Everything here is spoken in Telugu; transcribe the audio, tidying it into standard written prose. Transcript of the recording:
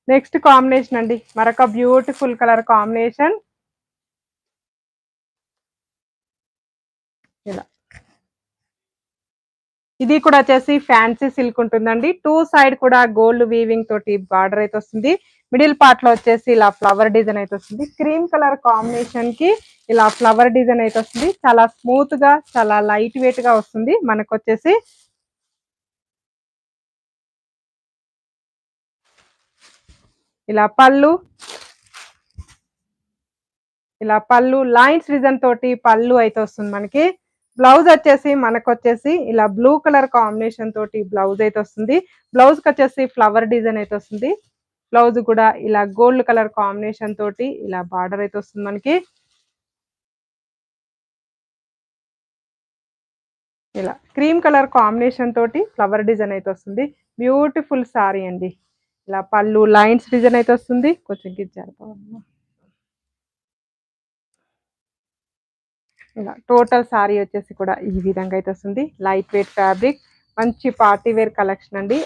నెక్స్ట్ కాంబినేషన్ అండి. మరొక బ్యూటిఫుల్ కలర్ కాంబినేషన్. ఇలా. ఇది కూడా వచ్చేసి ఫ్యాన్సీ సిల్క్ ఉంటుందండి. 2 సైడ్ కూడా గోల్డ్ వీవింగ్ తోటి బార్డర్ అయితే వస్తుంది. మిడిల్ పార్ట్‌లో వచ్చేసి ఇలా ఫ్లవర్ డిజైన్ అయితే వస్తుంది. క్రీమ్ కలర్ కాంబినేషన్‌కి ఇలా ఫ్లవర్ డిజైన్ అయితే వస్తుంది. చాలా స్మూత్‌గా, చాలా లైట్ వెయిట్‌గా వస్తుంది. మనకొచ్చేసి ఇలా పళ్ళు, ఇలా పళ్ళు లైన్స్ డిజైన్ తోటి పళ్ళు అయితే వస్తుంది మనకి. బ్లౌజ్ వచ్చేసి మనకొచ్చేసి ఇలా బ్లూ కలర్ కాంబినేషన్ తోటి బ్లౌజ్ అయితే వస్తుంది. బ్లౌజ్‌కొచ్చేసి ఫ్లవర్ డిజైన్ అయితే వస్తుంది. బ్లౌజ్ కూడా ఇలా గోల్డ్ కలర్ కాంబినేషన్ తోటి ఇలా బార్డర్ అయితే వస్తుంది మనకి. ఇలా క్రీమ్ కలర్ కాంబినేషన్ తోటి ఫ్లవర్ డిజైన్ అయితే వస్తుంది. బ్యూటిఫుల్ సారీ అండి. ఇలా పళ్ళు లైన్స్ డిజైన్ అయితే వస్తుంది. కొంచెం గిచ్చారు. ఇలా టోటల్ సారీ వచ్చేసి కూడా ఈ విధంగా అయితే వస్తుంది. లైట్ వెయిట్ ఫ్యాబ్రిక్ మంచి పార్టీ వేర్ కలెక్షన్ అండి.